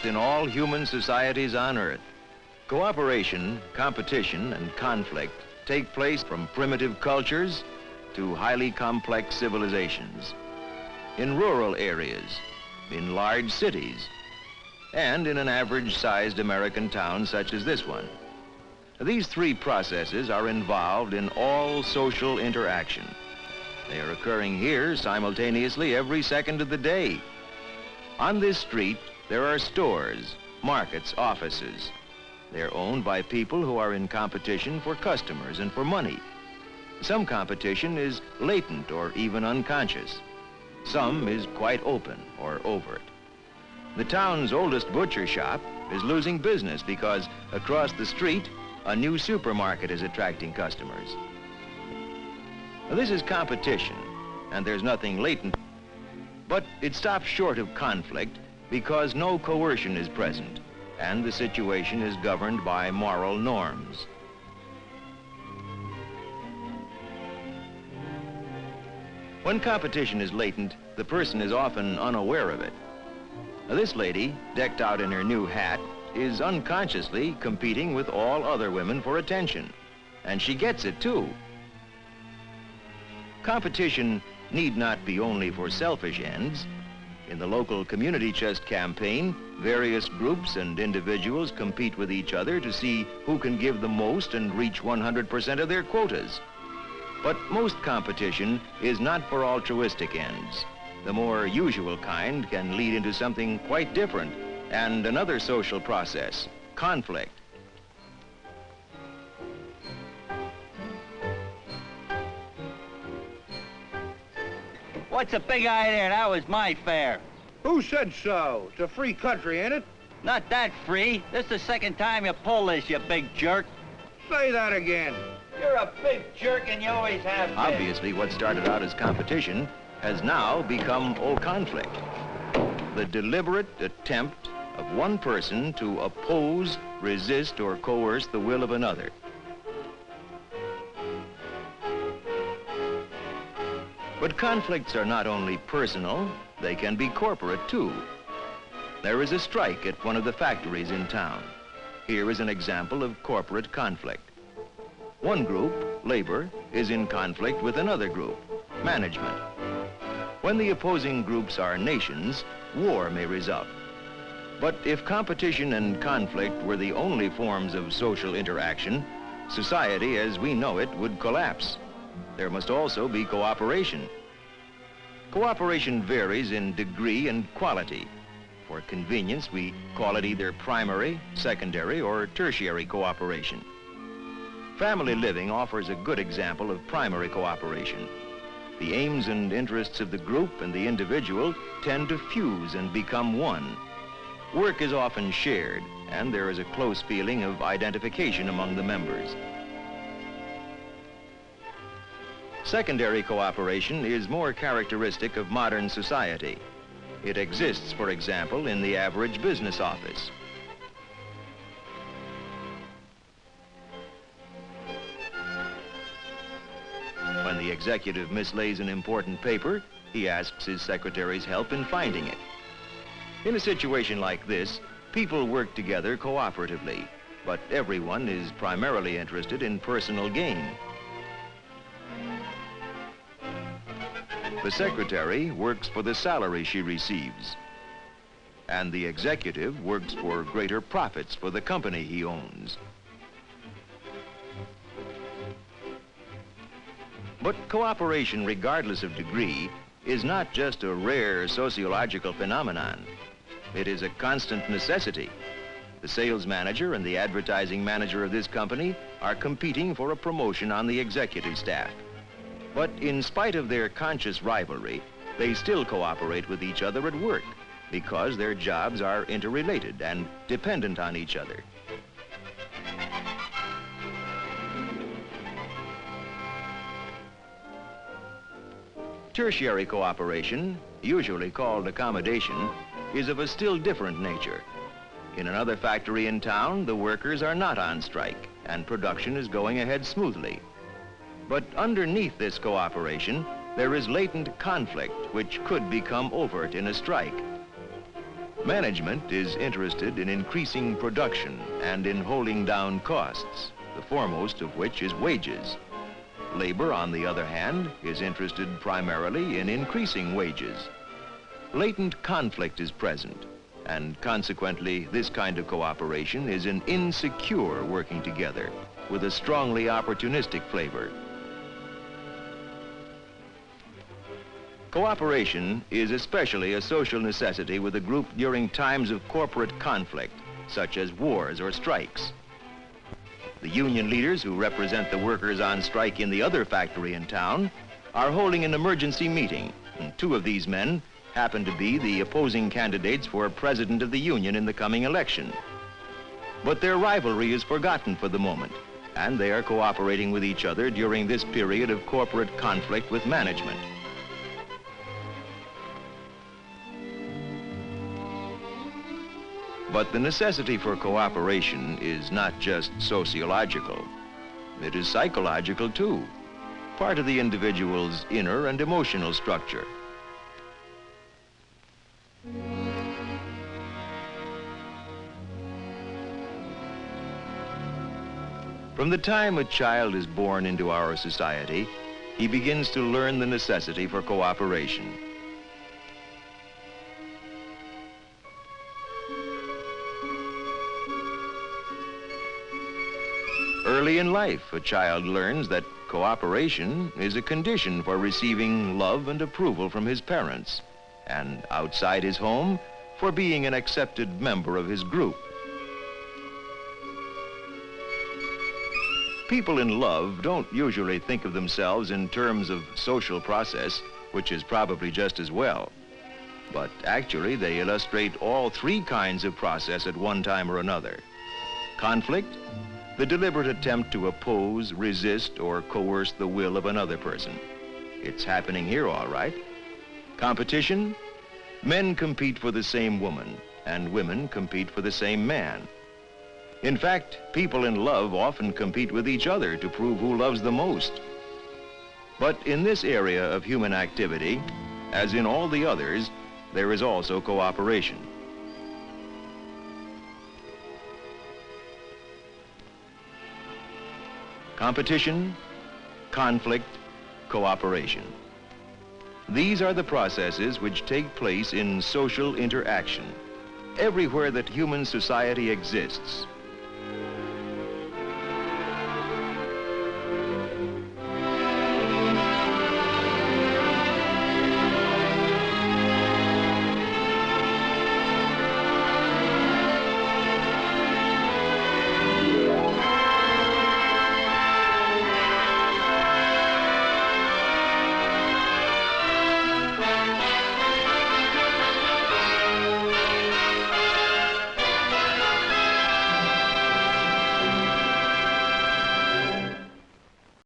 in all human societies on Earth. Cooperation, competition, and conflict take place from primitive cultures to highly complex civilizations, in rural areas, in large cities, and in an average-sized American town such as this one. These three processes are involved in all social interaction. They are occurring here simultaneously every second of the day. On this street, there are stores, markets, offices. They're owned by people who are in competition for customers and for money. Some competition is latent or even unconscious. Some is quite open or overt. The town's oldest butcher shop is losing business because across the street, a new supermarket is attracting customers. Now, this is competition, and there's nothing latent. But it stops short of conflict because no coercion is present, and the situation is governed by moral norms. When competition is latent, the person is often unaware of it. Now, this lady, decked out in her new hat, is unconsciously competing with all other women for attention, and she gets it too. Competition need not be only for selfish ends. In the local community chest campaign, various groups and individuals compete with each other to see who can give the most and reach 100% of their quotas. But most competition is not for altruistic ends. The more usual kind can lead into something quite different and another social process, conflict. What's the big eye there? That was my fare. Who said so? It's a free country, ain't it? Not that free. This is the second time you pull this, you big jerk. Say that again. You're a big jerk and you always have been. Obviously, what started out as competition has now become conflict. The deliberate attempt of one person to oppose, resist, or coerce the will of another. But conflicts are not only personal, they can be corporate too. There is a strike at one of the factories in town. Here is an example of corporate conflict. One group, labor, is in conflict with another group, management. When the opposing groups are nations, war may result. But if competition and conflict were the only forms of social interaction, society as we know it would collapse. There must also be cooperation. Cooperation varies in degree and quality. For convenience, we call it either primary, secondary, or tertiary cooperation. Family living offers a good example of primary cooperation. The aims and interests of the group and the individual tend to fuse and become one. Work is often shared, and there is a close feeling of identification among the members. Secondary cooperation is more characteristic of modern society. It exists, for example, in the average business office. When the executive mislays an important paper, he asks his secretary's help in finding it. In a situation like this, people work together cooperatively, but everyone is primarily interested in personal gain. The secretary works for the salary she receives, and the executive works for greater profits for the company he owns. But cooperation, regardless of degree, is not just a rare sociological phenomenon. It is a constant necessity. The sales manager and the advertising manager of this company are competing for a promotion on the executive staff. But in spite of their conscious rivalry, they still cooperate with each other at work because their jobs are interrelated and dependent on each other. Tertiary cooperation, usually called accommodation, is of a still different nature. In another factory in town, the workers are not on strike, and production is going ahead smoothly. But underneath this cooperation, there is latent conflict which could become overt in a strike. Management is interested in increasing production and in holding down costs, the foremost of which is wages. Labor, on the other hand, is interested primarily in increasing wages. Latent conflict is present, and consequently, this kind of cooperation is an insecure working together with a strongly opportunistic flavor. Cooperation is especially a social necessity with a group during times of corporate conflict, such as wars or strikes. The union leaders who represent the workers on strike in the other factory in town are holding an emergency meeting, and two of these men happen to be the opposing candidates for president of the union in the coming election. But their rivalry is forgotten for the moment, and they are cooperating with each other during this period of corporate conflict with management. But the necessity for cooperation is not just sociological. It is psychological too, part of the individual's inner and emotional structure. From the time a child is born into our society, he begins to learn the necessity for cooperation. Early in life, a child learns that cooperation is a condition for receiving love and approval from his parents, and outside his home, for being an accepted member of his group. People in love don't usually think of themselves in terms of social process, which is probably just as well. But actually, they illustrate all three kinds of process at one time or another. Conflict, the deliberate attempt to oppose, resist, or coerce the will of another person. It's happening here, all right. Competition, men compete for the same woman, and women compete for the same man. In fact, people in love often compete with each other to prove who loves the most. But in this area of human activity, as in all the others, there is also cooperation. Competition, conflict, cooperation. These are the processes which take place in social interaction. Everywhere that human society exists,